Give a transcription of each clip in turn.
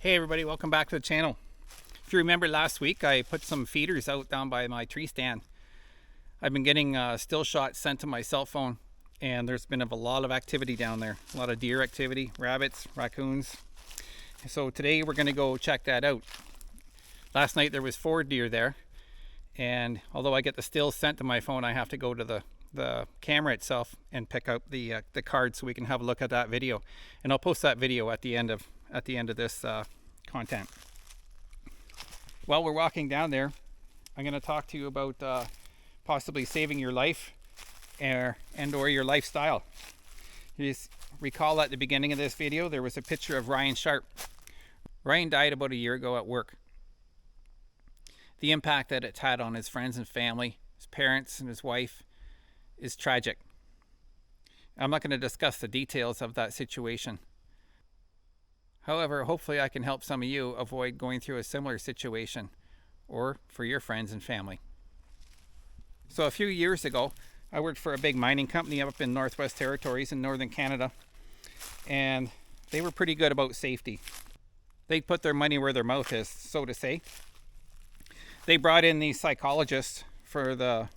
Hey everybody, welcome back to the channel. If you remember last week, I put some feeders out down by my tree stand. I've been getting still shots sent to my cell phone, and there's been a lot of activity down there. A lot of deer activity, rabbits, raccoons. So today we're going to go check that out. Last night there was 4 deer there, and although I get the stills sent to my phone, I have to go to the camera itself and pick up the card so we can have a look at that video. And I'll post that video at the end of this content. While we're walking down there, I'm going to talk to you about possibly saving your life and or your lifestyle. You just recall at the beginning of this video there was a picture of Ryan Sharp. Ryan died about a year ago at work. The impact that it's had on his friends and family, his parents and his wife, is tragic. I'm not going to discuss the details of that situation. However, hopefully I can help some of you avoid going through a similar situation, or for your friends and family. So a few years ago, I worked for a big mining company up in Northwest Territories in Northern Canada, and they were pretty good about safety. They put their money where their mouth is, so to say. They brought in these psychologists for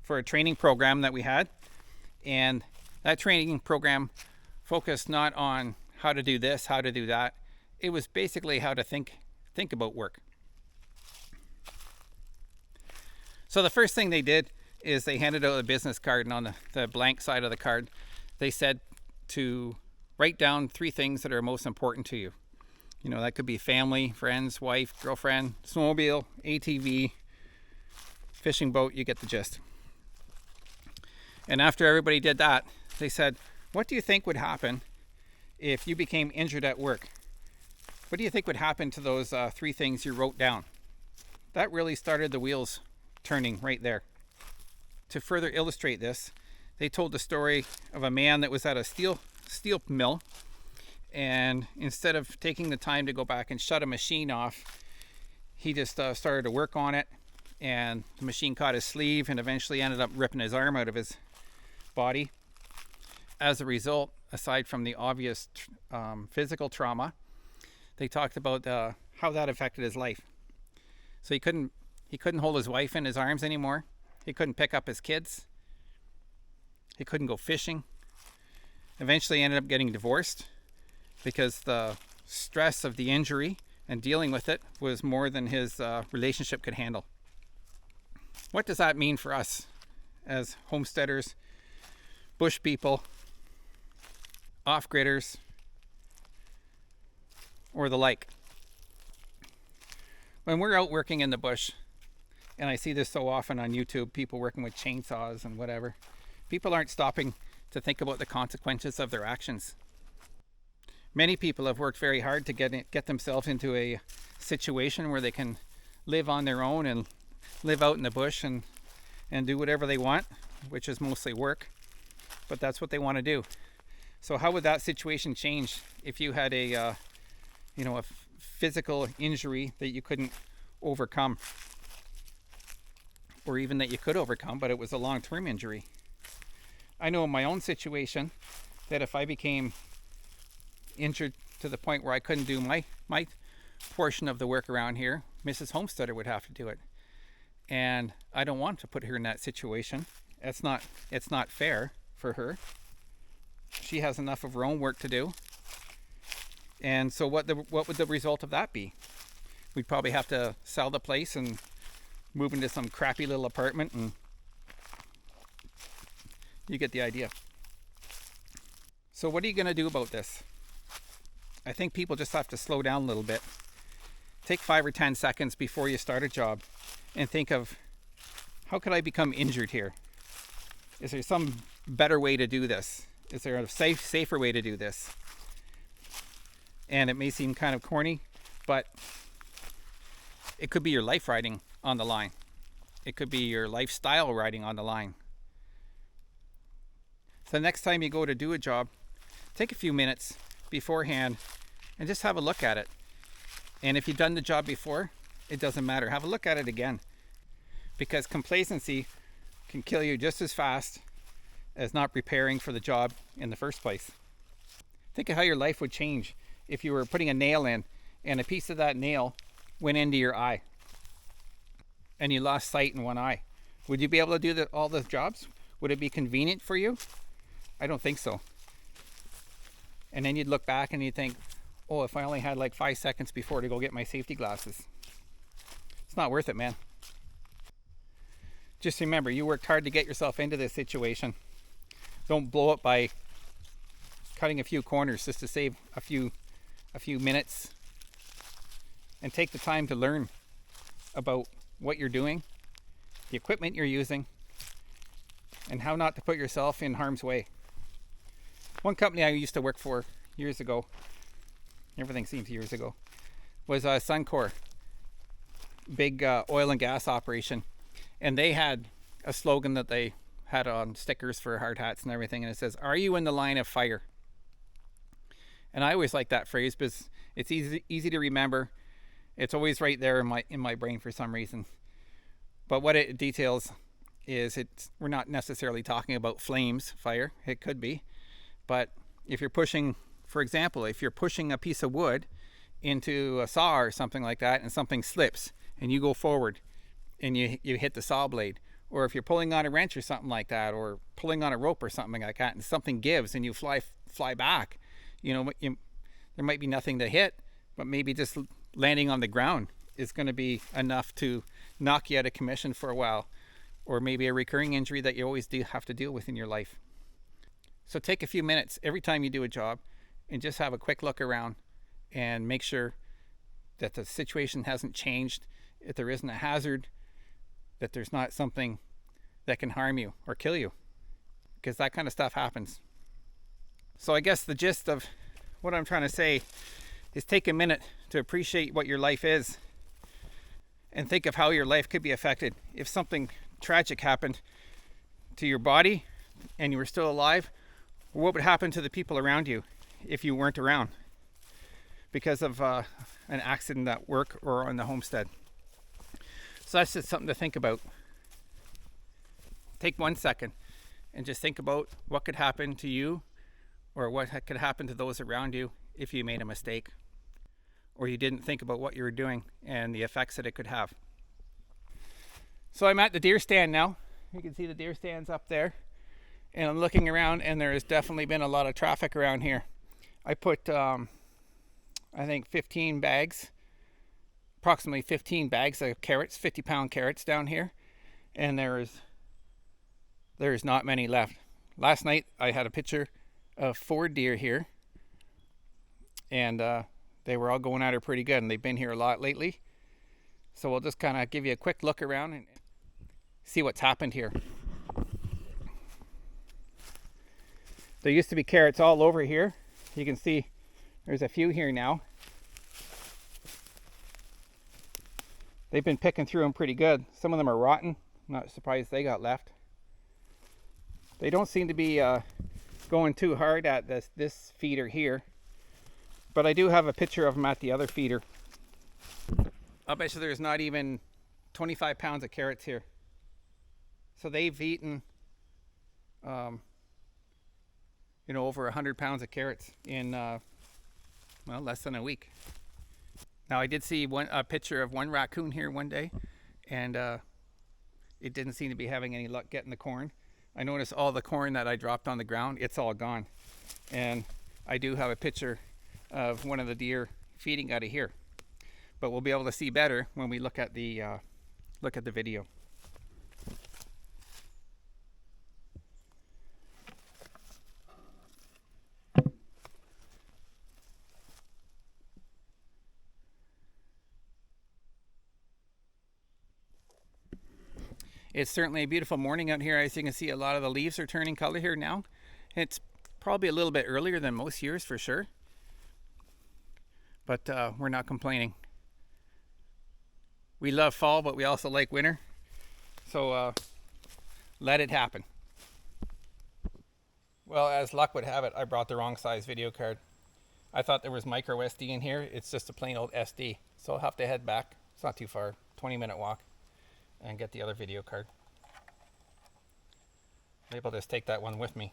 a training program that we had, and that training program focused not on how to do this, how to do that. It was basically how to think about work. So the first thing they did is they handed out a business card, and on the blank side of the card they said to write down 3 things that are most important to you. You know, that could be family, friends, wife, girlfriend, snowmobile, ATV, fishing boat, you get the gist. And after everybody did that, they said, what do you think would happen if you became injured at work? What do you think would happen to those 3 things you wrote down? That really started the wheels turning right there. To further illustrate this, they told the story of a man that was at a steel mill, and instead of taking the time to go back and shut a machine off, he just started to work on it, and the machine caught his sleeve and eventually ended up ripping his arm out of his body. As a result, aside from the obvious physical trauma, they talked about how that affected his life. So he couldn't hold his wife in his arms anymore. He couldn't pick up his kids. He couldn't go fishing. Eventually ended up getting divorced because the stress of the injury and dealing with it was more than his relationship could handle. What does that mean for us as homesteaders, bush people, off-gridders, or the like? When we're out working in the bush, and I see this so often on YouTube, people working with chainsaws and whatever, people aren't stopping to think about the consequences of their actions. Many people have worked very hard to get themselves into a situation where they can live on their own and live out in the bush and do whatever they want, which is mostly work, but that's what they want to do. So how would that situation change if you had a physical injury that you couldn't overcome, or even that you could overcome, but it was a long-term injury? I know in my own situation that if I became injured to the point where I couldn't do my portion of the work around here, Mrs. Homesteader would have to do it. And I don't want to put her in that situation. It's not fair for her. She has enough of her own work to do. And so what would the result of that be? We'd probably have to sell the place and move into some crappy little apartment, and you get the idea. So what are you going to do about this? I think people just have to slow down a little bit. Take 5 or 10 seconds before you start a job and think of, how could I become injured here? Is there some better way to do this? Is there a safer way to do this? And it may seem kind of corny, but it could be your life riding on the line. It could be your lifestyle riding on the line. So next time you go to do a job, take a few minutes beforehand and just have a look at it. And if you've done the job before, it doesn't matter. Have a look at it again, because complacency can kill you just as fast as not preparing for the job in the first place. Think of how your life would change if you were putting a nail in and a piece of that nail went into your eye and you lost sight in one eye. Would you be able to do all the jobs? Would it be convenient for you? I don't think so. And then you'd look back and you'd think, oh, if I only had like 5 seconds before to go get my safety glasses. It's not worth it, man. Just remember, you worked hard to get yourself into this situation. Don't blow it by cutting a few corners just to save a few minutes. And take the time to learn about what you're doing, the equipment you're using, and how not to put yourself in harm's way. One company I used to work for years ago, everything seems years ago, was Suncor, big oil and gas operation. And they had a slogan that they had on stickers for hard hats and everything, and it says, "Are you in the line of fire?" And I always like that phrase because it's easy to remember. It's always right there in my brain for some reason. But what it details is we're not necessarily talking about flames, fire. It could be. But if you're pushing, for example, if you're pushing a piece of wood into a saw or something like that and something slips and you go forward and you hit the saw blade, or if you're pulling on a wrench or something like that, or pulling on a rope or something like that and something gives and you fly back, there might be nothing to hit, but maybe just landing on the ground is going to be enough to knock you out of commission for a while, or maybe a recurring injury that you always do have to deal with in your life. So take a few minutes every time you do a job and just have a quick look around and make sure that the situation hasn't changed, if there isn't a hazard, that there's not something that can harm you or kill you, because that kind of stuff happens. So I guess the gist of what I'm trying to say is take a minute to appreciate what your life is and think of how your life could be affected if something tragic happened to your body and you were still alive, or what would happen to the people around you if you weren't around because of an accident at work or on the homestead. So that's just something to think about. Take 1 second and just think about what could happen to you or what could happen to those around you if you made a mistake or you didn't think about what you were doing and the effects that it could have. So I'm at the deer stand now. You can see the deer stands up there, and I'm looking around, and there has definitely been a lot of traffic around here. I put I think 15 bags, approximately 15 bags of carrots, 50-pound carrots down here, and there is not many left. Last night I had a picture of 4 deer here, and they were all going at her pretty good, and they've been here a lot lately. So we'll just kind of give you a quick look around and see what's happened here. There used to be carrots all over here. You can see there's a few here now. They've been picking through them pretty good. Some of them are rotten. I'm not surprised they got left. They don't seem to be going too hard at this feeder here. But I do have a picture of them at the other feeder. I'll bet you there's not even 25 pounds of carrots here. So they've eaten over 100 pounds of carrots in less than a week. Now I did see a picture of one raccoon here one day, and it didn't seem to be having any luck getting the corn. I noticed all the corn that I dropped on the ground, it's all gone. And I do have a picture of one of the deer feeding out of here. But we'll be able to see better when we look at the video. It's certainly a beautiful morning out here. As you can see, a lot of the leaves are turning color here now. It's probably a little bit earlier than most years for sure. But we're not complaining. We love fall, but we also like winter. So let it happen. Well, as luck would have it, I brought the wrong size video card. I thought there was micro SD in here. It's just a plain old SD. So I'll have to head back. It's not too far, 20-minute walk, and get the other video card. Maybe I'll just take that one with me.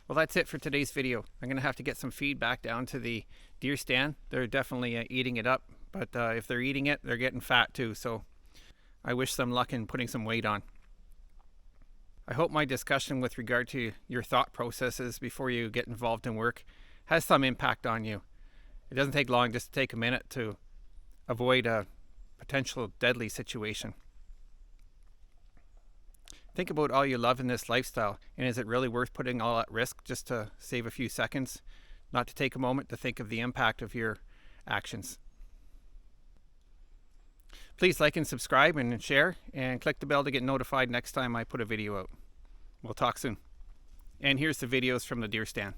Well, that's it for today's video. I'm going to have to get some feed back down to the deer stand. They're definitely eating it up, but if they're eating it, they're getting fat too. So I wish them luck in putting some weight on. I hope my discussion with regard to your thought processes before you get involved in work has some impact on you. It doesn't take long just to take a minute to avoid a potential deadly situation. Think about all you love in this lifestyle, and is it really worth putting all at risk just to save a few seconds? Not to take a moment to think of the impact of your actions. Please like and subscribe and share, and click the bell to get notified next time I put a video out. We'll talk soon. And here's the videos from the deer stand.